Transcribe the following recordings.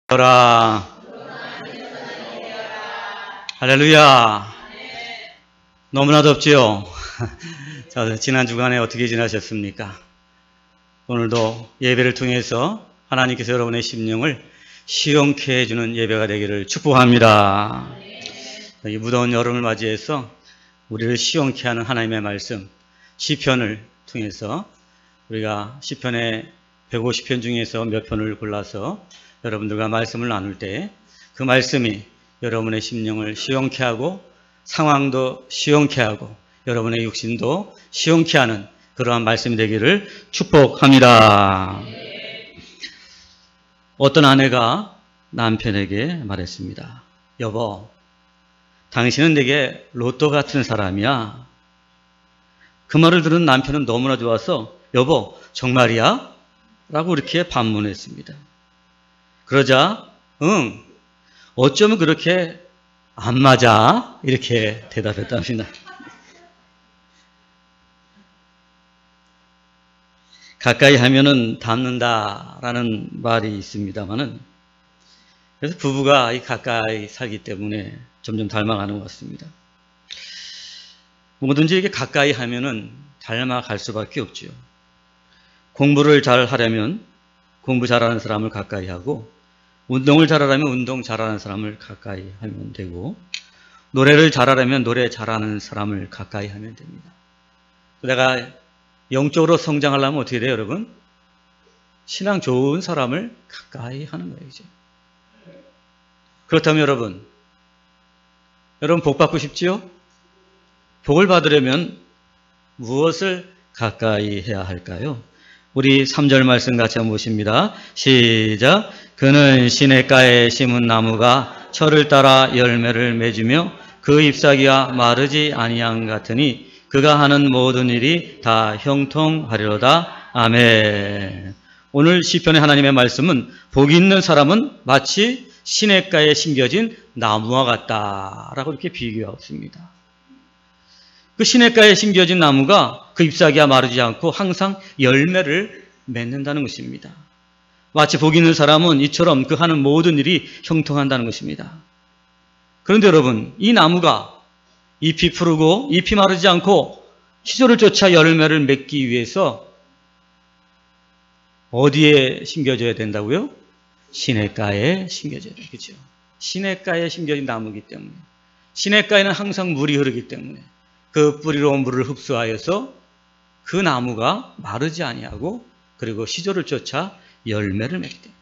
되어라. 할렐루야. 너무나 덥지요? 자, 지난 주간에 어떻게 지나셨습니까? 오늘도 예배를 통해서 하나님께서 여러분의 심령을 시원케 해주는 예배가 되기를 축복합니다. 이 무더운 여름을 맞이해서 우리를 시원케 하는 하나님의 말씀, 시편을 통해서 우리가 시편의 150편 중에서 몇 편을 골라서 여러분들과 말씀을 나눌 때 그 말씀이 여러분의 심령을 시원케 하고 상황도 시원케 하고 여러분의 육신도 시원케 하는 그러한 말씀이 되기를 축복합니다. 어떤 아내가 남편에게 말했습니다. 여보, 당신은 내게 로또 같은 사람이야. 그 말을 들은 남편은 너무나 좋아서 여보, 정말이야? 라고 이렇게 반문했습니다. 그러자 응, 어쩌면 그렇게 안 맞아? 이렇게 대답했답니다. 가까이 하면은 닮는다라는 말이 있습니다만은 그래서 부부가 가까이 살기 때문에 점점 닮아가는 것 같습니다. 뭐든지 이렇게 가까이 하면은 닮아갈 수밖에 없죠. 공부를 잘 하려면 공부 잘하는 사람을 가까이 하고 운동을 잘하려면 운동 잘하는 사람을 가까이 하면 되고 노래를 잘하려면 노래 잘하는 사람을 가까이 하면 됩니다. 내가 영적으로 성장하려면 어떻게 돼요, 여러분? 신앙 좋은 사람을 가까이 하는 거예요, 이제. 그렇다면 여러분 복 받고 싶지요? 복을 받으려면 무엇을 가까이 해야 할까요? 우리 3절 말씀 같이 한번 보십니다. 시작. 그는 시냇가에 심은 나무가 철을 따라 열매를 맺으며 그 잎사귀가 마르지 아니함 같으니 그가 하는 모든 일이 다 형통하리로다. 아멘. 오늘 시편의 하나님의 말씀은 복 있는 사람은 마치 시냇가에 심겨진 나무와 같다라고 이렇게 비교하고 있습니다. 그 시냇가에 심겨진 나무가 그 잎사귀가 마르지 않고 항상 열매를 맺는다는 것입니다. 마치 복 있는 사람은 이처럼 그 하는 모든 일이 형통한다는 것입니다. 그런데 여러분, 이 나무가 잎이 푸르고 잎이 마르지 않고 시절을 쫓아 열매를 맺기 위해서 어디에 심겨져야 된다고요? 시냇가에 심겨져야 돼요. 그렇죠? 시냇가에 심겨진 나무이기 때문에 시냇가에는 항상 물이 흐르기 때문에 그 뿌리로 물을 흡수하여서 그 나무가 마르지 아니하고 그리고 시절을 쫓아 열매를 맺게 됩니다.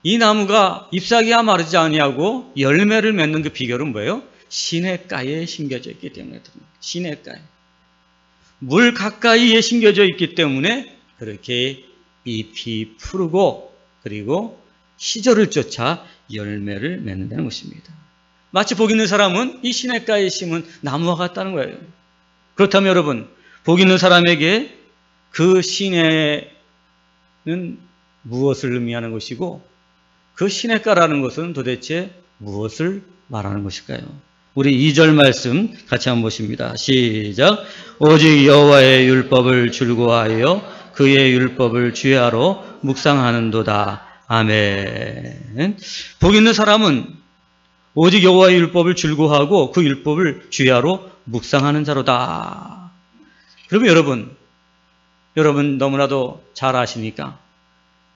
이 나무가 잎사귀가 마르지 아니하고 열매를 맺는 그 비결은 뭐예요? 시냇가에 심겨져 있기 때문에. 시냇가에. 물 가까이에 심겨져 있기 때문에 그렇게 잎이 푸르고 그리고 시절을 쫓아 열매를 맺는다는 것입니다. 마치 복 있는 사람은 이 시냇가에 심은 나무와 같다는 거예요. 그렇다면 여러분, 복 있는 사람에게 그 시내는 무엇을 의미하는 것이고 그 시냇가라는 것은 도대체 무엇을 말하는 것일까요? 우리 2절 말씀 같이 한번 보십니다. 시작. 오직 여호와의 율법을 즐거워하여 그의 율법을 주야로 묵상하는도다. 아멘. 복 있는 사람은 오직 여호와의 율법을 즐거워하고 그 율법을 주야로 묵상하는 자로다. 그러면 여러분 너무나도 잘 아십니까?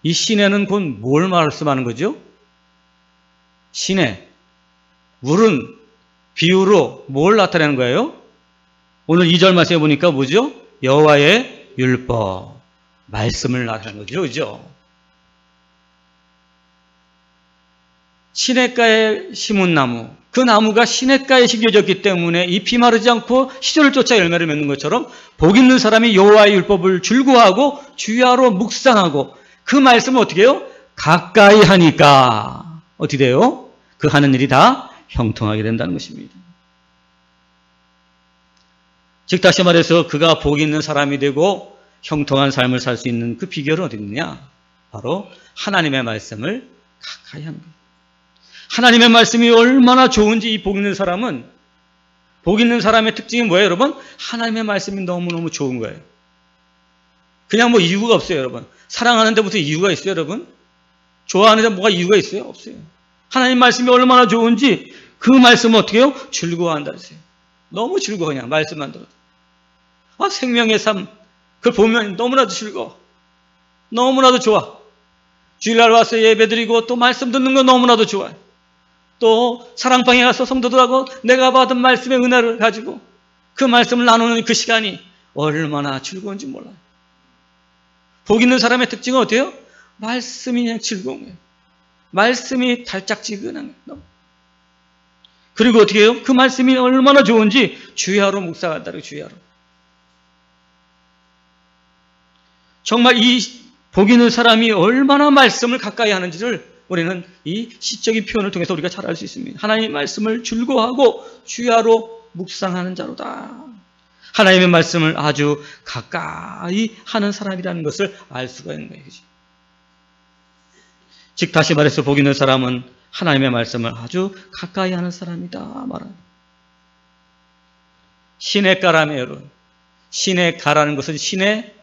이 시내는 곧 뭘 말씀하는 거죠? 시내. 물은 비유로 뭘 나타내는 거예요? 오늘 2절 말씀에 보니까 뭐죠? 여호와의 율법. 말씀을 나타내는 거죠. 그죠? 시냇가에 심은 나무. 그 나무가 시냇가에 심겨졌기 때문에 잎이 마르지 않고 시절을 쫓아 열매를 맺는 것처럼 복 있는 사람이 여호와의 율법을 즐거워하고 주야로 묵상하고 그 말씀을 어떻게 해요? 가까이 하니까 어떻게 돼요? 그 하는 일이 다 형통하게 된다는 것입니다. 즉 다시 말해서 그가 복 있는 사람이 되고 형통한 삶을 살 수 있는 그 비결은 어디 있느냐? 바로 하나님의 말씀을 가까이 하는 거예요. 하나님의 말씀이 얼마나 좋은지 이 복 있는 사람은 복 있는 사람의 특징이 뭐예요, 여러분? 하나님의 말씀이 너무너무 좋은 거예요. 그냥 뭐 이유가 없어요, 여러분. 사랑하는데 무슨 이유가 있어요, 여러분? 좋아하는 데 뭐가 이유가 있어요? 없어요. 하나님 말씀이 얼마나 좋은지 그 말씀을 어떻게 해요? 즐거워한다 그랬어요. 너무 즐거워 그냥 말씀만 들어도. 생명의 삶 그걸 보면 너무나도 즐거워. 너무나도 좋아. 주일날 와서 예배드리고 또 말씀 듣는 거 너무나도 좋아요. 또 사랑방에 가서 성도들하고 내가 받은 말씀의 은혜를 가지고 그 말씀을 나누는 그 시간이 얼마나 즐거운지 몰라요. 복 있는 사람의 특징은 어때요? 말씀이 그냥 즐거운 거예요. 말씀이 달짝지근한 거예요. 그리고 어떻게 해요? 그 말씀이 얼마나 좋은지 주야로 묵상한다고 주야로. 정말 이 복 있는 사람이 얼마나 말씀을 가까이 하는지를 우리는 이 시적인 표현을 통해서 우리가 잘 알 수 있습니다. 하나님의 말씀을 즐거워하고 주야로 묵상하는 자로다. 하나님의 말씀을 아주 가까이 하는 사람이라는 것을 알 수가 있는 거예요. 즉 다시 말해서 복 있는 사람은 하나님의 말씀을 아주 가까이 하는 사람이다 말합니다. 시냇가라며 여러분. 시냇가라는 것은 신의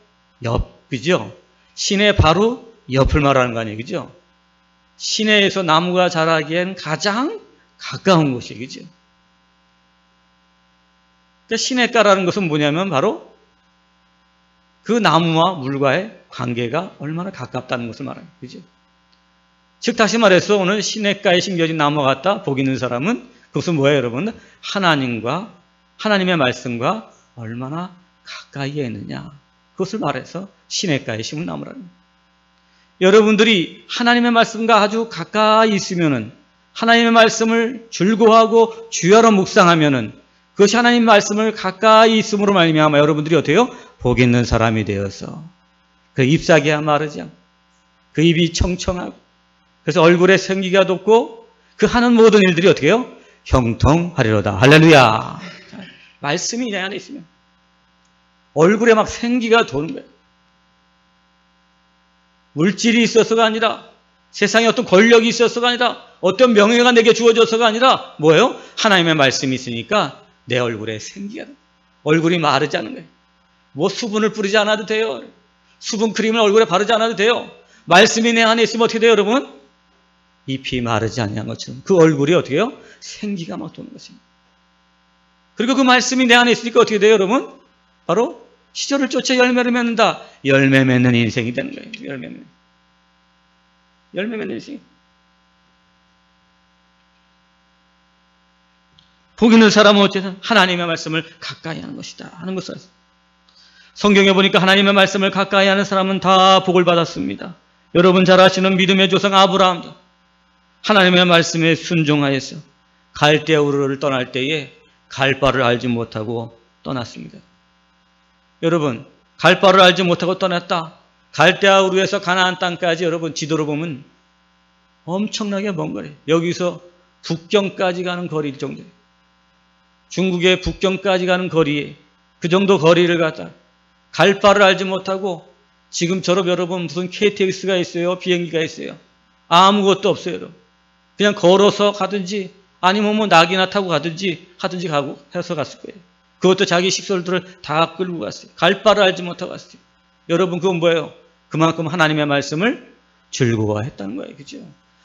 옆, 그죠? 신의 바로 옆을 말하는 거 아니에요, 그죠? 시내에서 나무가 자라기엔 가장 가까운 곳이에요, 그죠? 그러니까 시냇가라는 것은 뭐냐면 바로 그 나무와 물과의 관계가 얼마나 가깝다는 것을 말합니다, 그죠? 즉 다시 말해서 오늘 시냇가에 심겨진 나무와 같다 복 있는 사람은 그것은 뭐예요, 여러분? 하나님의 말씀과 얼마나 가까이에 있느냐. 그것을 말해서 시냇가에 심은 나무라는. 여러분들이 하나님의 말씀과 아주 가까이 있으면은 하나님의 말씀을 즐거워하고 주야로 묵상하면은 그것이 하나님 말씀을 가까이 있음으로 말미암아 여러분들이 어때요? 복 있는 사람이 되어서 그 잎사귀가 마르지 않고 그 입이 청청하고 그래서 얼굴에 생기가 돋고 그 하는 모든 일들이 어떻게 해요? 형통하리로다. 할렐루야. 말씀이 내 안에 있으면 얼굴에 막 생기가 도는 거예요. 물질이 있어서가 아니라 세상에 어떤 권력이 있어서가 아니라 어떤 명예가 내게 주어져서가 아니라 뭐예요? 하나님의 말씀이 있으니까 내 얼굴에 생기가 돼. 얼굴이 마르지 않은 거예요. 뭐 수분을 뿌리지 않아도 돼요. 수분 크림을 얼굴에 바르지 않아도 돼요. 말씀이 내 안에 있으면 어떻게 돼요, 여러분? 잎이 마르지 않는 것처럼 그 얼굴이 어떻게 해요? 생기가 막 도는 것입니다. 그리고 그 말씀이 내 안에 있으니까 어떻게 돼요, 여러분? 바로 시절을 쫓아 열매를 맺는다. 열매 맺는 인생이 되는 거예요. 열매 맺는 인생. 복 있는 사람은 어쨌든 하나님의 말씀을 가까이 하는 것이다 하는 것을 성경에 보니까 하나님의 말씀을 가까이 하는 사람은 다 복을 받았습니다. 여러분 잘 아시는 믿음의 조상 아브라함도 하나님의 말씀에 순종하여서 갈대아 우르를 떠날 때에 갈 바를 알지 못하고 떠났습니다. 여러분 갈 바를 알지 못하고 떠났다. 갈대아 우르에서 가나안 땅까지 여러분 지도로 보면 엄청나게 먼 거리예요. 여기서 북경까지 가는 거리일 정도예요. 중국의 북경까지 가는 거리에 그 정도 거리를 갖다 갈 바를 알지 못하고 지금처럼 여러분 무슨 KTX가 있어요? 비행기가 있어요? 아무것도 없어요. 여러분. 그냥 걸어서 가든지 아니면 뭐 낙이나 타고 가든지 하든지 가고 해서 갔을 거예요. 그것도 자기 식솔들을 다 끌고 갔어요. 갈 바를 알지 못하고 갔어요. 여러분 그건 뭐예요? 그만큼 하나님의 말씀을 즐거워했다는 거예요. 그죠?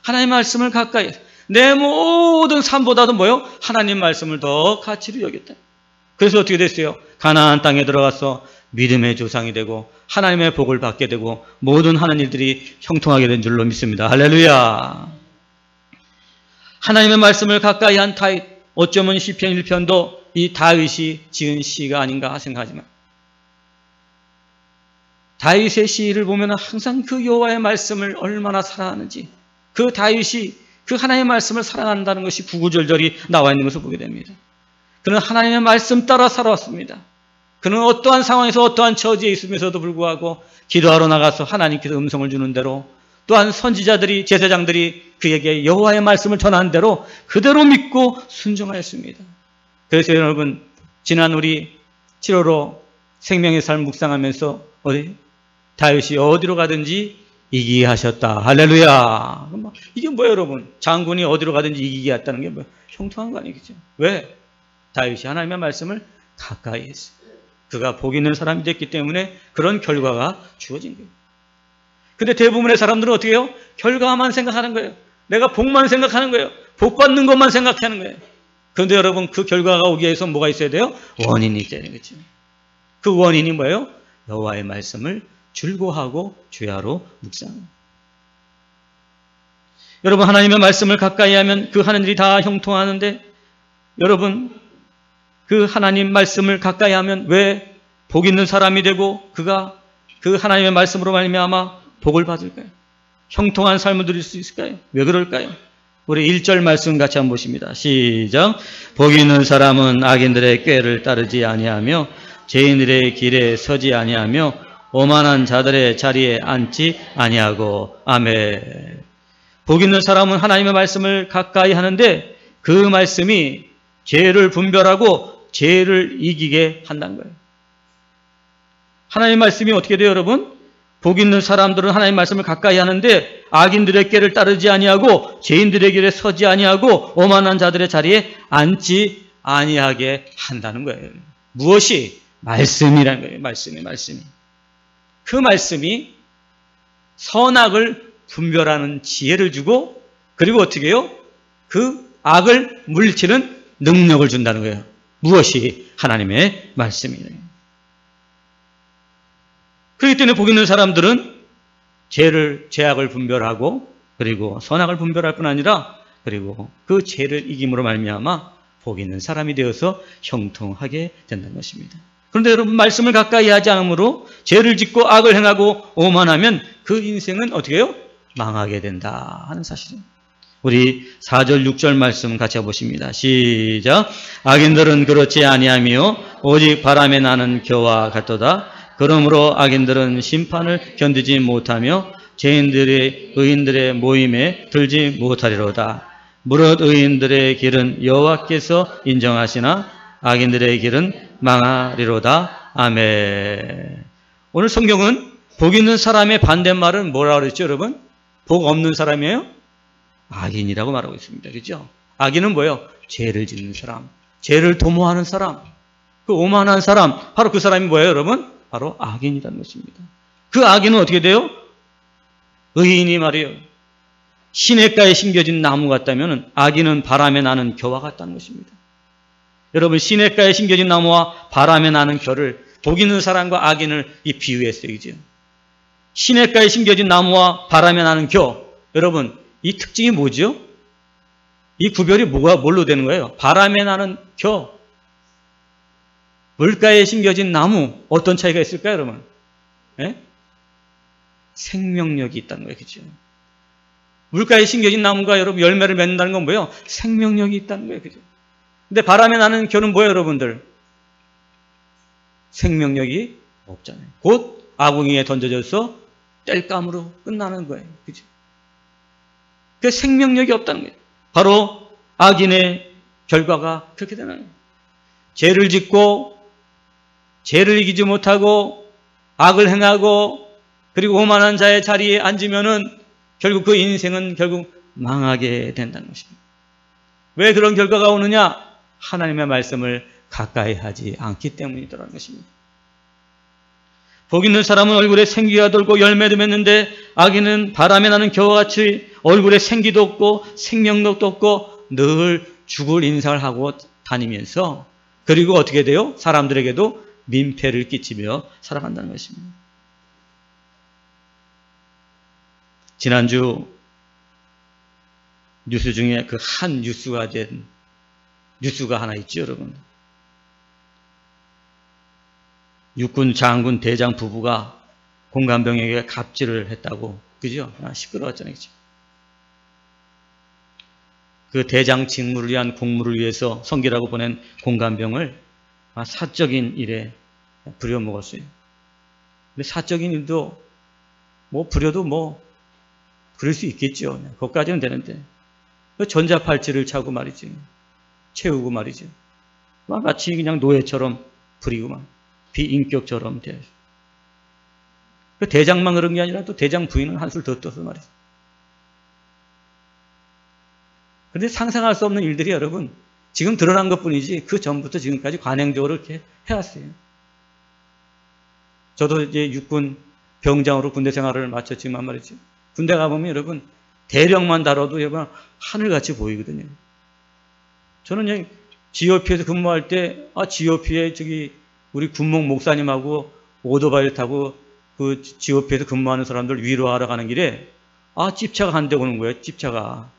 하나님의 말씀을 가까이 해서 내 모든 삶보다도 뭐예요? 하나님 말씀을 더 가치로 여겼다. 그래서 어떻게 됐어요? 가나안 땅에 들어가서 믿음의 조상이 되고 하나님의 복을 받게 되고 모든 하는 일들이 형통하게 된 줄로 믿습니다. 할렐루야. 하나님의 말씀을 가까이 한 다윗, 어쩌면 시편 1편도 이 다윗이 지은 시가 아닌가 생각하지만 다윗의 시를 보면 항상 그 여호와의 말씀을 얼마나 사랑하는지 그 다윗이 그 하나님의 말씀을 사랑한다는 것이 구구절절히 나와 있는 것을 보게 됩니다. 그는 하나님의 말씀 따라 살아왔습니다. 그는 어떠한 상황에서 어떠한 처지에 있으면서도 불구하고 기도하러 나가서 하나님께서 음성을 주는 대로 또한 선지자들이 제사장들이 그에게 여호와의 말씀을 전한 대로 그대로 믿고 순종하였습니다. 그래서 여러분 지난 우리 7월호 생명의 삶 묵상하면서 다윗이 어디로 가든지 이기게 하셨다. 할렐루야. 이게 뭐예요, 여러분? 장군이 어디로 가든지 이기게 했다는 게 뭐예요? 형통한 거 아니겠죠? 왜? 다윗이 하나님의 말씀을 가까이 했어요. 그가 복 있는 사람이 됐기 때문에 그런 결과가 주어진 거예요. 근데 대부분의 사람들은 어떻게 해요? 결과만 생각하는 거예요. 내가 복만 생각하는 거예요. 복 받는 것만 생각하는 거예요. 그런데 여러분, 그 결과가 오기 위해서 뭐가 있어야 돼요? 원인이 있어야 되는 거죠. 그 원인이 뭐예요? 여호와의 말씀을 줄고하고 주야로 묵상하는. 여러분, 하나님의 말씀을 가까이 하면 그 하는 일이 다 형통하는데, 여러분, 그 하나님 말씀을 가까이 하면 왜 복 있는 사람이 되고 그가 그 하나님의 말씀으로 말미암아 복을 받을까요? 형통한 삶을 누릴 수 있을까요? 왜 그럴까요? 우리 1절 말씀 같이 한번 보십니다. 시작. 복 있는 사람은 악인들의 꾀를 따르지 아니하며 죄인들의 길에 서지 아니하며 오만한 자들의 자리에 앉지 아니하고. 아멘. 복 있는 사람은 하나님의 말씀을 가까이 하는데 그 말씀이 죄를 분별하고 죄를 이기게 한다는 거예요. 하나님의 말씀이 어떻게 돼요, 여러분? 복 있는 사람들은 하나님의 말씀을 가까이 하는데 악인들의 꾀를 따르지 아니하고 죄인들의 길에 서지 아니하고 오만한 자들의 자리에 앉지 아니하게 한다는 거예요. 무엇이? 말씀이라는 거예요. 말씀이. 그 말씀이 선악을 분별하는 지혜를 주고, 그리고 어떻게 해요? 그 악을 물리치는 능력을 준다는 거예요. 무엇이? 하나님의 말씀이에요. 그렇기 때문에 복 있는 사람들은 죄악을 분별하고, 그리고 선악을 분별할 뿐 아니라, 그리고 그 죄를 이김으로 말미암아 복 있는 사람이 되어서 형통하게 된다는 것입니다. 그런데 여러분, 말씀을 가까이 하지 않으므로 죄를 짓고 악을 행하고 오만하면 그 인생은 어떻게 해요? 망하게 된다 하는 사실입니다. 우리 4절 6절 말씀 같이 해보십니다. 시작. 악인들은 그렇지 아니하며 오직 바람에 나는 겨와 같도다. 그러므로 악인들은 심판을 견디지 못하며 죄인들의 의인들의 모임에 들지 못하리로다. 무릇 의인들의 길은 여호와께서 인정하시나 악인들의 길은 망하리로다. 아멘. 오늘 성경은 복 있는 사람의 반대말은 뭐라고 그랬죠, 여러분? 복 없는 사람이에요? 악인이라고 말하고 있습니다. 그렇죠? 악인은 뭐예요? 죄를 짓는 사람, 죄를 도모하는 사람, 그 오만한 사람, 바로 그 사람이 뭐예요, 여러분? 바로 악인이라는 것입니다. 그 악인은 어떻게 돼요? 의인이 말이에요. 시냇가에 심겨진 나무 같다면 악인은 바람에 나는 겨와 같다는 것입니다. 여러분, 시냇가에 심겨진 나무와 바람에 나는 겨를 복 있는 사람과 악인을 비유했어요. 그죠? 시냇가에 심겨진 나무와 바람에 나는 겨. 여러분, 이 특징이 뭐죠? 이 구별이 뭘로 되는 거예요? 바람에 나는 겨, 물가에 심겨진 나무, 어떤 차이가 있을까요, 여러분? 네? 생명력이 있다는 거예요. 그죠? 물가에 심겨진 나무가 여러분 열매를 맺는다는 건 뭐예요? 생명력이 있다는 거예요. 그죠? 근데 바람에 나는 겨는 뭐예요, 여러분들? 생명력이 없잖아요. 곧 아궁이에 던져져서 땔감으로 끝나는 거예요. 그죠? 그 생명력이 없다는 거예요. 바로 악인의 결과가 그렇게 되는 거예요. 죄를 짓고 죄를 이기지 못하고 악을 행하고 그리고 오만한 자의 자리에 앉으면은 결국 그 인생은 결국 망하게 된다는 것입니다. 왜 그런 결과가 오느냐? 하나님의 말씀을 가까이 하지 않기 때문이더라는 것입니다. 복 있는 사람은 얼굴에 생기가 돌고 열매도 맺는데 악인은 바람에 나는 겨와 같이 얼굴에 생기도 없고 생명력도 없고 늘 죽을 인상을 하고 다니면서 그리고 어떻게 돼요? 사람들에게도 민폐를 끼치며 살아간다는 것입니다. 지난주 뉴스 중에 그 한 뉴스가 된 뉴스가 하나 있죠, 여러분. 육군 장군 대장 부부가 공관병에게 갑질을 했다고, 그죠? 시끄러웠잖아요, 그죠? 그 대장 직무를 위한 공무를 위해서 성기라고 보낸 공관병을 사적인 일에 부려먹었어요. 근데 사적인 일도 부려도 그럴 수 있겠죠. 그것까지는 되는데 전자팔찌를 차고 말이지, 채우고 말이죠. 마치 그냥 노예처럼 부리고만 비인격처럼 돼요. 그 대장만 그런 게 아니라 또 대장 부인은 한술 더 떠서 말이죠. 그런데 상상할 수 없는 일들이 여러분 지금 드러난 것뿐이지 그 전부터 지금까지 관행적으로 이렇게 해왔어요. 저도 이제 육군 병장으로 군대 생활을 마쳤지만 말이죠. 군대 가보면 여러분 대령만 다뤄도 여러분 하늘같이 보이거든요. 저는 GOP에서 근무할 때 GOP에 우리 군목 목사님하고 오토바이를 타고 그 GOP에서 근무하는 사람들 위로하러 가는 길에 찝차가 한 대 오는 거예요. 찝차가.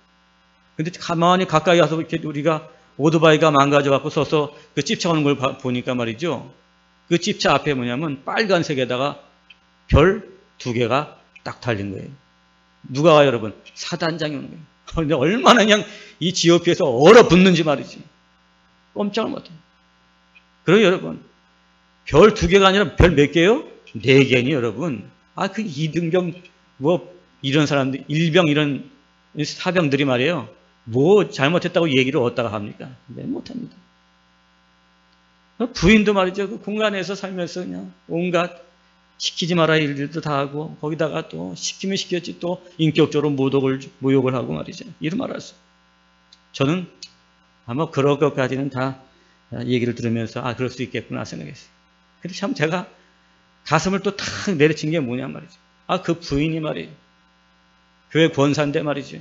근데 가만히 가까이 와서 이렇게 우리가 오토바이가 망가져갖고 서서 그 찝차 오는 걸 보니까 말이죠. 그 찝차 앞에 뭐냐면 빨간색에다가 별 2개가 딱 달린 거예요. 누가 와요, 여러분? 사단장이 오는 거예요. 근데 얼마나 그냥 이 GOP에서 얼어붙는지 말이지. 꼼짝을 못해요. 그리고 여러분, 별 2개가 아니라 별 몇 개요? 4개니 여러분. 그 이등병, 이런 사람들, 일병 이런 사병들이 말이에요. 잘못했다고 얘기를 어디다가 합니까? 네, 못합니다. 부인도 말이죠. 그 공간에서 살면서 그냥 온갖 시키지 말아야 할 일들도 다 하고, 거기다가 또 시키면 시켰지 또 인격적으로 모욕을 하고 말이죠. 이런 말 하죠. 저는 아마 그럴 것까지는 다 얘기를 들으면서 그럴 수 있겠구나 생각했어요. 근데 참 제가 가슴을 또 탁 내려친 게 뭐냐 말이죠. 그 부인이 말이에요. 교회 권사인데 말이죠.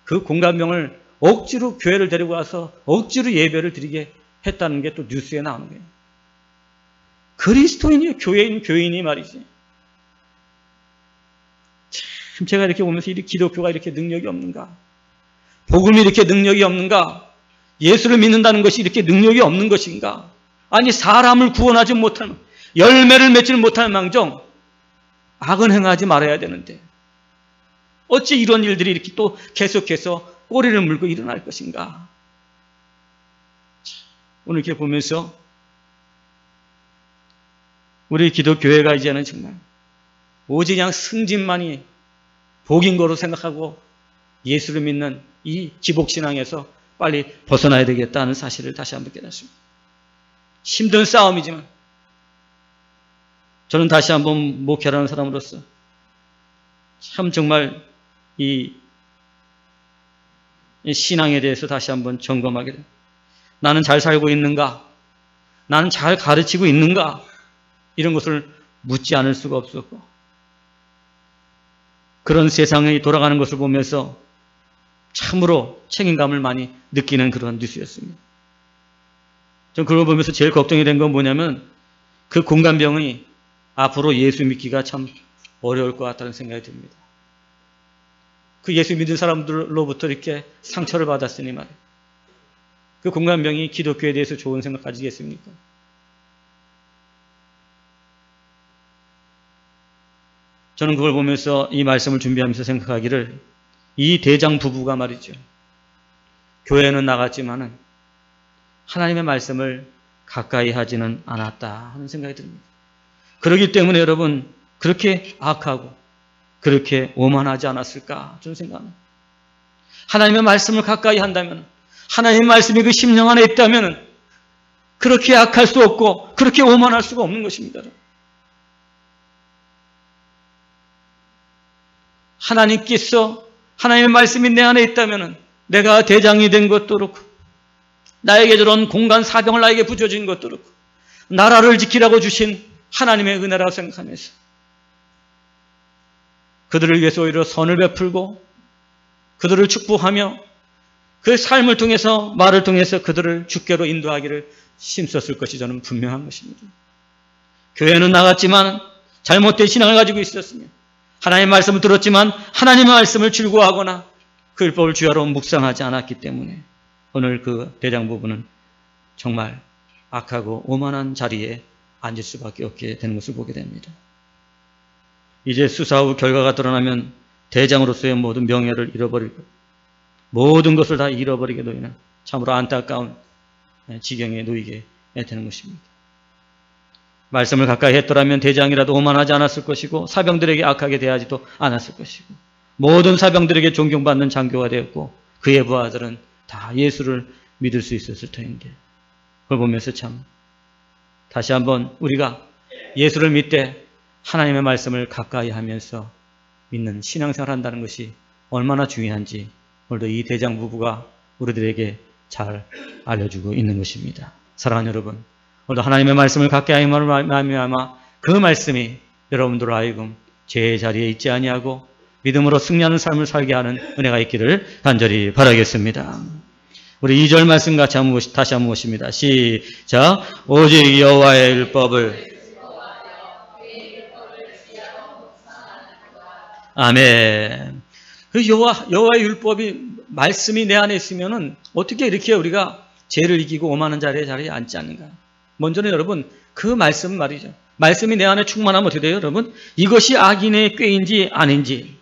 그 공감병을 억지로 교회를 데리고 와서 억지로 예배를 드리게 했다는 게 또 뉴스에 나오는 거예요. 그리스도인이 교인이 말이지. 참 제가 이렇게 보면서 기독교가 이렇게 능력이 없는가? 복음이 이렇게 능력이 없는가? 예수를 믿는다는 것이 이렇게 능력이 없는 것인가? 아니 사람을 구원하지 못하는 열매를 맺지 못하는 망정 악은 행하지 말아야 되는데 어찌 이런 일들이 이렇게 또 계속해서 꼬리를 물고 일어날 것인가? 오늘 이렇게 보면서 우리 기독교회가 이제는 정말 오직 그냥 승진만이 복인 거로 생각하고 예수를 믿는 이 기복신앙에서 빨리 벗어나야 되겠다는 사실을 다시 한번 깨닫습니다. 힘든 싸움이지만 저는 다시 한번 목회하는 사람으로서 참 정말 이 신앙에 대해서 다시 한번 점검하게 됩니다. 나는 잘 살고 있는가? 나는 잘 가르치고 있는가? 이런 것을 묻지 않을 수가 없었고 그런 세상이 돌아가는 것을 보면서 참으로 책임감을 많이 느끼는 그런 뉴스였습니다. 전 그걸 보면서 제일 걱정이 된 건 뭐냐면 그 공감병이 앞으로 예수 믿기가 참 어려울 것 같다는 생각이 듭니다. 그 예수 믿는 사람들로부터 이렇게 상처를 받았으니 말이에요. 그 공감병이 기독교에 대해서 좋은 생각 가지겠습니까? 저는 그걸 보면서 이 말씀을 준비하면서 생각하기를 이 대장 부부가 말이죠. 교회는 나갔지만은 하나님의 말씀을 가까이 하지는 않았다 하는 생각이 듭니다. 그렇기 때문에 여러분 그렇게 악하고 그렇게 오만하지 않았을까 저는 생각합니다. 하나님의 말씀을 가까이 한다면 하나님의 말씀이 그 심령 안에 있다면 그렇게 악할 수 없고 그렇게 오만할 수가 없는 것입니다. 하나님께서 하나님의 말씀이 내 안에 있다면 내가 대장이 된 것도 그렇고 나에게 저런 공간 사병을 나에게 부여진 것도 그렇고 나라를 지키라고 주신 하나님의 은혜라고 생각하면서 그들을 위해서 오히려 선을 베풀고 그들을 축복하며 그 삶을 통해서 말을 통해서 그들을 주께로 인도하기를 힘썼을 것이 저는 분명한 것입니다. 교회는 나갔지만 잘못된 신앙을 가지고 있었으며 하나님의 말씀을 들었지만 하나님의 말씀을 즐거워하거나 그 율법을 주야로 묵상하지 않았기 때문에 오늘 그 대장 부부는 정말 악하고 오만한 자리에 앉을 수밖에 없게 되는 것을 보게 됩니다. 이제 수사 후 결과가 드러나면 대장으로서의 모든 명예를 잃어버리고 모든 것을 다 잃어버리게 되는 참으로 안타까운 지경에 놓이게 되는 것입니다. 말씀을 가까이 했더라면 대장이라도 오만하지 않았을 것이고 사병들에게 악하게 대하지도 않았을 것이고 모든 사병들에게 존경받는 장교가 되었고 그의 부하들은 다 예수를 믿을 수 있었을 터인데 그걸 보면서 참 다시 한번 우리가 예수를 믿되 하나님의 말씀을 가까이 하면서 믿는 신앙생활을 한다는 것이 얼마나 중요한지 오늘도 이 대장 부부가 우리들에게 잘 알려주고 있는 것입니다. 사랑하는 여러분, 오늘도 하나님의 말씀을 가까이 함으로 말미암아 그 말씀이 여러분들 하여금 죄의 자리에 있지 아니하고 믿음으로 승리하는 삶을 살게 하는 은혜가 있기를 간절히 바라겠습니다. 우리 2절 말씀 같이 다시 한번 보십니다. 시작. 오직 여호와의 율법을 아멘. 그 여호와의 율법이 말씀이 내 안에 있으면은 어떻게 이렇게 우리가 죄를 이기고 오만한 자리에 앉지 않는가? 먼저는 여러분 그 말씀 말이죠. 말씀이 내 안에 충만하면 어떻게 돼요, 여러분? 이것이 악인의 꾀인지 아닌지,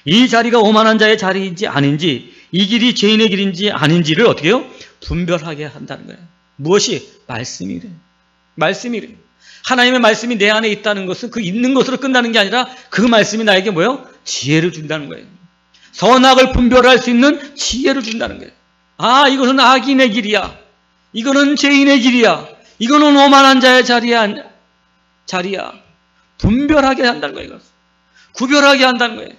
이 자리가 오만한 자의 자리인지 아닌지, 이 길이 죄인의 길인지 아닌지를 어떻게 해요? 분별하게 한다는 거예요. 무엇이? 말씀이래. 말씀이래. 하나님의 말씀이 내 안에 있다는 것은 그 있는 것으로 끝나는 게 아니라 그 말씀이 나에게 뭐예요? 지혜를 준다는 거예요. 선악을 분별할 수 있는 지혜를 준다는 거예요. 아, 이것은 악인의 길이야. 이거는 죄인의 길이야. 이거는 오만한 자의 자리야. 분별하게 한다는 거예요. 구별하게 한다는 거예요.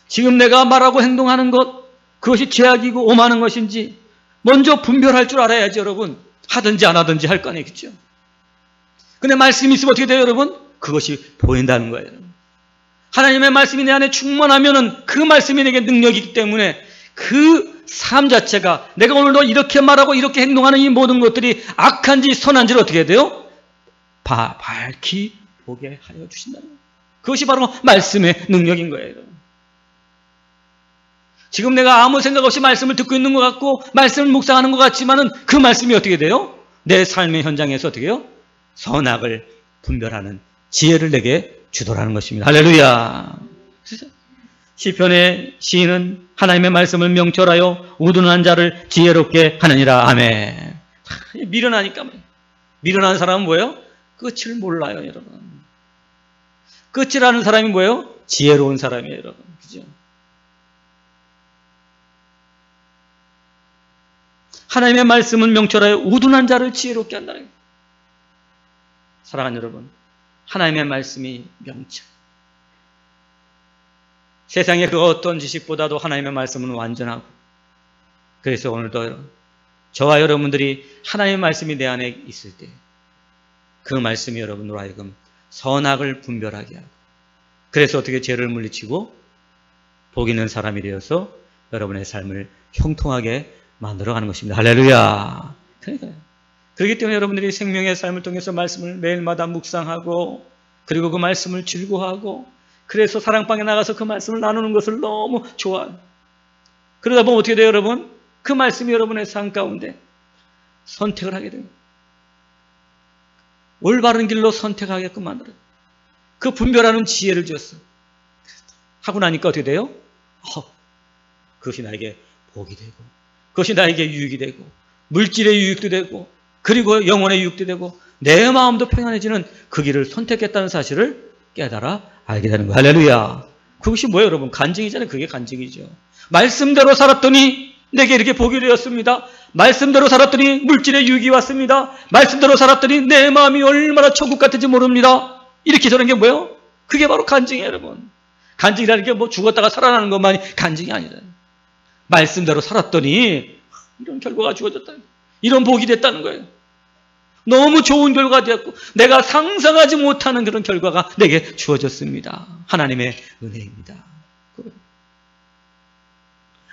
지금 내가 말하고 행동하는 것, 그것이 죄악이고 오만한 것인지 먼저 분별할 줄 알아야지, 여러분. 하든지 안 하든지 할 거 아니겠죠. 근데 말씀이 있으면 어떻게 돼요, 여러분? 그것이 보인다는 거예요. 하나님의 말씀이 내 안에 충만하면은 그 말씀이 내게 능력이기 때문에 그 삶 자체가 내가 오늘도 이렇게 말하고 이렇게 행동하는 이 모든 것들이 악한지 선한지를 어떻게 해야 돼요? 밝히 보게 하여 주신다는 거예요. 그것이 바로 말씀의 능력인 거예요. 지금 내가 아무 생각 없이 말씀을 듣고 있는 것 같고 말씀을 묵상하는 것 같지만은 그 말씀이 어떻게 돼요? 내 삶의 현장에서 어떻게 해요? 선악을 분별하는 지혜를 내게 주도라는 것입니다. 할렐루야. 시편의 시인은 하나님의 말씀을 명철하여 우둔한 자를 지혜롭게 하느니라. 아멘. 미련하니까. 미련한 사람은 뭐예요? 끝을 몰라요, 여러분. 끝을 아는 사람이 뭐예요? 지혜로운 사람이에요, 여러분. 그죠? 하나님의 말씀은 명철하여 우둔한 자를 지혜롭게 한다는 거예요. 사랑하는 여러분, 하나님의 말씀이 명철. 세상의 그 어떤 지식보다도 하나님의 말씀은 완전하고, 그래서 오늘도 저와 여러분들이 하나님의 말씀이 내 안에 있을 때 그 말씀이 여러분으로 하여금 선악을 분별하게 하고, 그래서 어떻게 죄를 물리치고 복 있는 사람이 되어서 여러분의 삶을 형통하게 만들어가는 것입니다. 할렐루야. 그러니까요. 그렇기 때문에 여러분들이 생명의 삶을 통해서 말씀을 매일마다 묵상하고, 그리고 그 말씀을 즐거워하고, 그래서 사랑방에 나가서 그 말씀을 나누는 것을 너무 좋아해요. 그러다 보면 어떻게 돼요, 여러분? 그 말씀이 여러분의 삶 가운데 선택을 하게 됩니다. 올바른 길로 선택하게끔 만들어요. 그 분별하는 지혜를 주었어요. 하고 나니까 어떻게 돼요? 그것이 나에게 복이 되고, 그것이 나에게 유익이 되고, 물질의 유익도 되고, 그리고 영혼의 유익도 되고, 내 마음도 평안해지는 그 길을 선택했다는 사실을 깨달아 알게 되는 거예요. 할렐루야. 그것이 뭐예요, 여러분? 간증이잖아요. 그게 간증이죠. 말씀대로 살았더니 내게 이렇게 복이 되었습니다. 말씀대로 살았더니 물질의 유익이 왔습니다. 말씀대로 살았더니 내 마음이 얼마나 천국 같은지 모릅니다. 이렇게 저런 게 뭐예요? 그게 바로 간증이에요, 여러분. 간증이라는 게 뭐 죽었다가 살아나는 것만이 간증이 아니잖아요. 말씀대로 살았더니 이런 결과가 주어졌다. 이런 복이 됐다는 거예요. 너무 좋은 결과가 되었고 내가 상상하지 못하는 그런 결과가 내게 주어졌습니다. 하나님의 은혜입니다.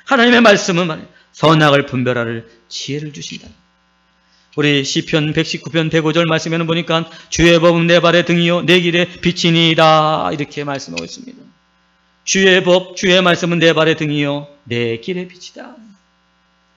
하나님의 말씀은 선악을 분별하는 지혜를 주신다. 우리 시편 119편 105절 말씀에는 보니까 주의 법은 내 발의 등이요 내 길의 빛이니이다, 이렇게 말씀하고 있습니다. 주의 법, 주의 말씀은 내 발의 등이요 내 길의 빛이다.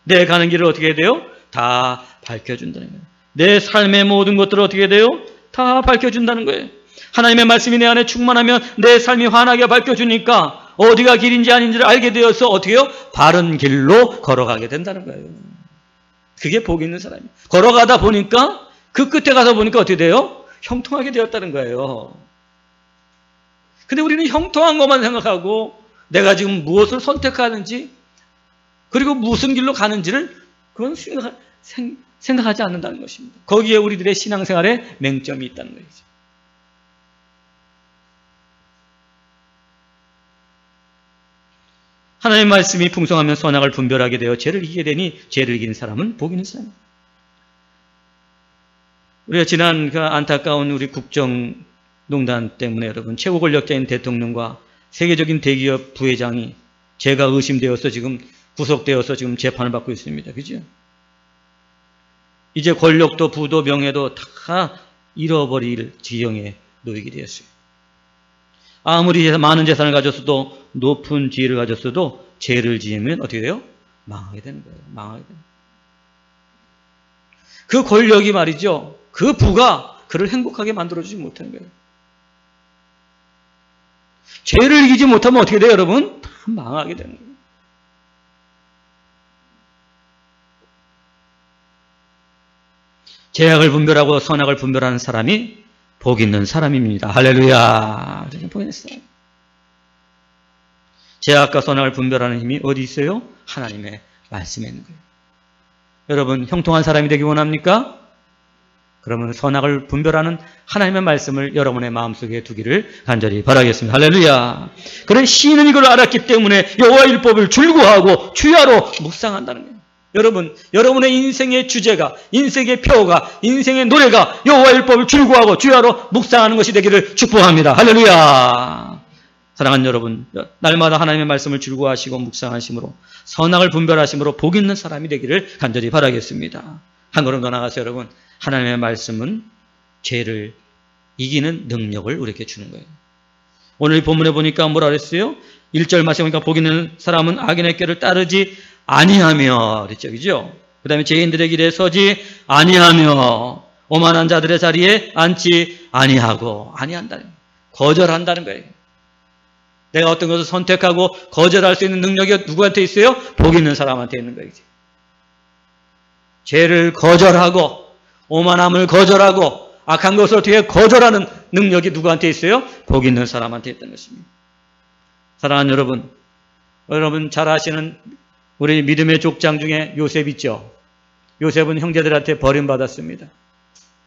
내 가는 길을 어떻게 해야 돼요? 다 밝혀준다는 거예요. 내 삶의 모든 것들을 어떻게 돼요? 다 밝혀준다는 거예요. 하나님의 말씀이 내 안에 충만하면 내 삶이 환하게 밝혀주니까 어디가 길인지 아닌지를 알게 되어서 어떻게 해요? 바른 길로 걸어가게 된다는 거예요. 그게 복 있는 사람이에요. 걸어가다 보니까 그 끝에 가서 보니까 어떻게 돼요? 형통하게 되었다는 거예요. 근데 우리는 형통한 것만 생각하고 내가 지금 무엇을 선택하는지, 그리고 무슨 길로 가는지를 그건 생각하지 않는다는 것입니다. 거기에 우리들의 신앙생활에 맹점이 있다는 거죠. 하나님의 말씀이 풍성하면 선악을 분별하게 되어 죄를 이기게 되니 죄를 이기는 사람은 복 있는 사람입니다. 우리가 지난 그 안타까운 우리 국정농단 때문에 여러분 최고 권력자인 대통령과 세계적인 대기업 부회장이 죄가 의심되어서 지금 구속되어서 지금 재판을 받고 있습니다. 그죠? 이제 권력도 부도 명예도 다 잃어버릴 지경에 놓이게 되었어요. 아무리 많은 재산을 가졌어도 높은 지위를 가졌어도 죄를 지으면 어떻게 돼요? 망하게 되는 거예요. 망하게 되는 거예요. 그 권력이 말이죠. 그 부가 그를 행복하게 만들어주지 못하는 거예요. 죄를 이기지 못하면 어떻게 돼요, 여러분? 다 망하게 되는 거예요. 죄악을 분별하고 선악을 분별하는 사람이 복 있는 사람입니다. 할렐루야. 복 있는 사람. 죄악과 선악을 분별하는 힘이 어디 있어요? 하나님의 말씀에 있는 거예요. 여러분, 형통한 사람이 되기 원합니까? 그러면 선악을 분별하는 하나님의 말씀을 여러분의 마음속에 두기를 간절히 바라겠습니다. 할렐루야. 그런 시인은 이걸 알았기 때문에 여호와 율법을 줄구하고 주야로 묵상한다는 거예요. 여러분, 여러분의 인생의 주제가, 인생의 표가, 인생의 노래가 여호와 율법을 줄구하고 주야로 묵상하는 것이 되기를 축복합니다. 할렐루야. 사랑하는 여러분, 날마다 하나님의 말씀을 줄구하시고 묵상하심으로 선악을 분별하심으로 복 있는 사람이 되기를 간절히 바라겠습니다. 한 걸음 더 나가서 여러분, 하나님의 말씀은 죄를 이기는 능력을 우리에게 주는 거예요. 오늘 본문에 보니까 뭐라 그랬어요? 1절 말씀에 보니까 복 있는 사람은 악인의 꾀를 따르지 아니하며 그랬죠. 그죠? 그 다음에 죄인들의 길에 서지 아니하며 오만한 자들의 자리에 앉지 아니하고 아니한다는 거예요. 거절한다는 거예요. 내가 어떤 것을 선택하고 거절할 수 있는 능력이 누구한테 있어요? 복 있는 사람한테 있는 거예요. 죄를 거절하고 오만함을 거절하고 악한 것을 어떻게 거절하는 능력이 누구한테 있어요? 복 있는 사람한테 있다는 것입니다. 사랑하는 여러분, 여러분 잘 아시는 우리 믿음의 족장 중에 요셉 있죠? 요셉은 형제들한테 버림받았습니다.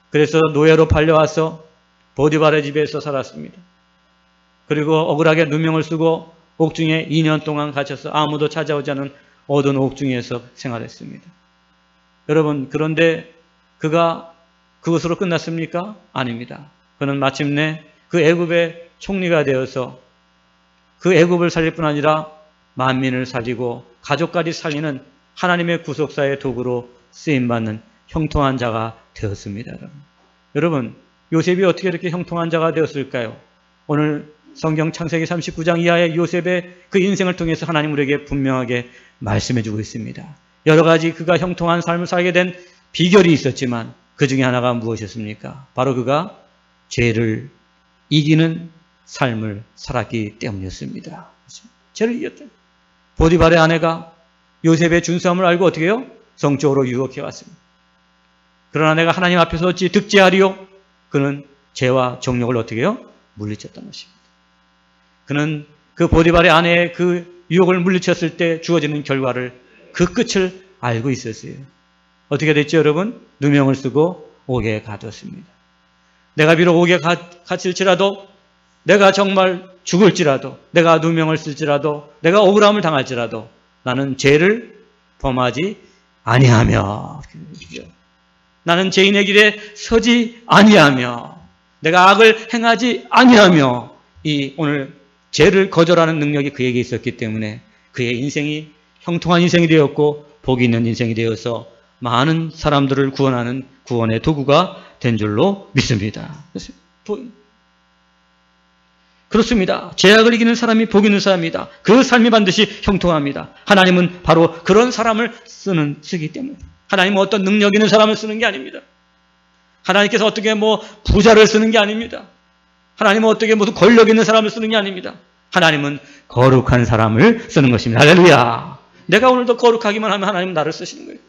그래서 노예로 팔려와서 보디발의 집에서 살았습니다. 그리고 억울하게 누명을 쓰고 옥중에 2년 동안 갇혀서 아무도 찾아오지 않은 어두운 옥중에서 생활했습니다. 여러분, 그런데 그가 그것으로 끝났습니까? 아닙니다. 그는 마침내 그 애굽의 총리가 되어서 그 애굽을 살릴 뿐 아니라 만민을 살리고 가족까지 살리는 하나님의 구속사의 도구로 쓰임받는 형통한 자가 되었습니다. 여러분, 요셉이 어떻게 이렇게 형통한 자가 되었을까요? 오늘 성경 창세기 39장 이하의 요셉의 그 인생을 통해서 하나님 우리에게 분명하게 말씀해 주고 있습니다. 여러 가지 그가 형통한 삶을 살게 된 비결이 있었지만 그 중에 하나가 무엇이었습니까? 바로 그가 죄를 이기는 삶을 살았기 때문이었습니다. 죄를 이겼다. 보디발의 아내가 요셉의 준수함을 알고 어떻게 해요? 성적으로 유혹해 왔습니다. 그러나 내가 하나님 앞에서 어찌 득죄하리요? 그는 죄와 정욕을 어떻게 해요? 물리쳤던 것입니다. 그는 그 보디발의 아내의 그 유혹을 물리쳤을 때 주어지는 결과를 그 끝을 알고 있었어요. 어떻게 됐죠, 여러분? 누명을 쓰고 옥에 가뒀습니다. 내가 비록 옥에 갇힐지라도, 내가 정말 죽을지라도, 내가 누명을 쓸지라도, 내가 억울함을 당할지라도 나는 죄를 범하지 아니하며, 나는 죄인의 길에 서지 아니하며, 내가 악을 행하지 아니하며, 이 오늘 죄를 거절하는 능력이 그에게 있었기 때문에 그의 인생이 형통한 인생이 되었고 복이 있는 인생이 되어서 많은 사람들을 구원하는 구원의 도구가 된 줄로 믿습니다. 그렇습니다. 죄악을 이기는 사람이 복 있는 사람이다. 그 삶이 반드시 형통합니다. 하나님은 바로 그런 사람을 쓰기 때문에. 하나님은 어떤 능력 있는 사람을 쓰는 게 아닙니다. 하나님께서 어떻게 부자를 쓰는 게 아닙니다. 하나님은 어떻게 무슨 권력 있는 사람을 쓰는 게 아닙니다. 하나님은 거룩한 사람을 쓰는 것입니다. 할렐루야. 내가 오늘도 거룩하기만 하면 하나님은 나를 쓰시는 거예요.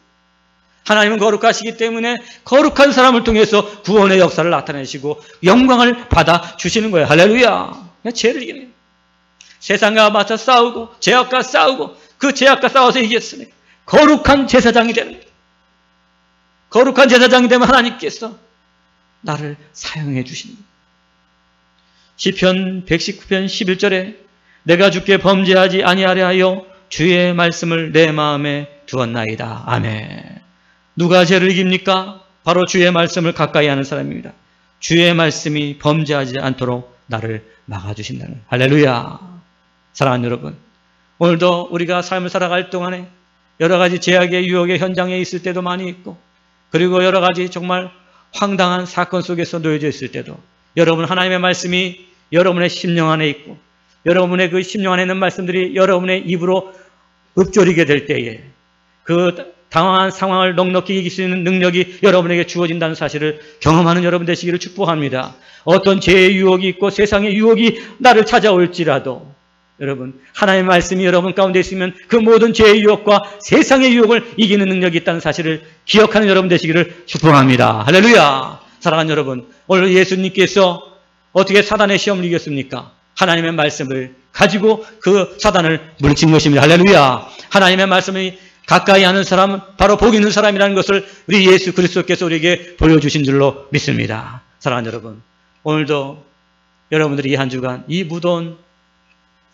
하나님은 거룩하시기 때문에 거룩한 사람을 통해서 구원의 역사를 나타내시고 영광을 받아 주시는 거예요. 할렐루야. 죄를 이기는 거예요. 세상과 맞서 싸우고 죄악과 싸우고 그 죄악과 싸워서 이겼으니 거룩한 제사장이 되는 거예요. 거룩한 제사장이 되면 하나님께서 나를 사용해 주시는 거예요. 시편 119편 11절에 내가 주께 범죄하지 아니하려 하여 주의 말씀을 내 마음에 두었나이다. 아멘. 누가 죄를 이깁니까? 바로 주의 말씀을 가까이 하는 사람입니다. 주의 말씀이 범죄하지 않도록 나를 막아주신다는. 할렐루야. 사랑하는 여러분, 오늘도 우리가 삶을 살아갈 동안에 여러 가지 제약의 유혹의 현장에 있을 때도 많이 있고, 그리고 여러 가지 정말 황당한 사건 속에서 놓여져 있을 때도 여러분 하나님의 말씀이 여러분의 심령 안에 있고, 여러분의 그 심령 안에 있는 말씀들이 여러분의 입으로 읊조리게 될 때에 그 당황한 상황을 넉넉히 이길 수 있는 능력이 여러분에게 주어진다는 사실을 경험하는 여러분 되시기를 축복합니다. 어떤 죄의 유혹이 있고 세상의 유혹이 나를 찾아올지라도 여러분, 하나님의 말씀이 여러분 가운데 있으면 그 모든 죄의 유혹과 세상의 유혹을 이기는 능력이 있다는 사실을 기억하는 여러분 되시기를 축복합니다. 할렐루야. 사랑하는 여러분, 오늘 예수님께서 어떻게 사단의 시험을 이겼습니까? 하나님의 말씀을 가지고 그 사단을 물리친 것입니다. 할렐루야. 하나님의 말씀이 가까이 하는 사람은 바로 복 있는 사람이라는 것을 우리 예수 그리스도께서 우리에게 보여주신 줄로 믿습니다. 사랑하는 여러분, 오늘도 여러분들이 이 한 주간 이 무더운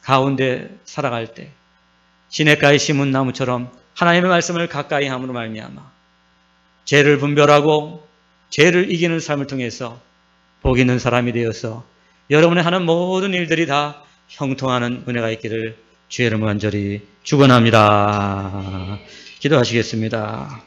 가운데 살아갈 때 시냇가에 심은 나무처럼 하나님의 말씀을 가까이 함으로 말미암아 죄를 분별하고 죄를 이기는 삶을 통해서 복 있는 사람이 되어서 여러분의 하는 모든 일들이 다 형통하는 은혜가 있기를 주의 이름으로 간절히 축원합니다. 기도하시겠습니다.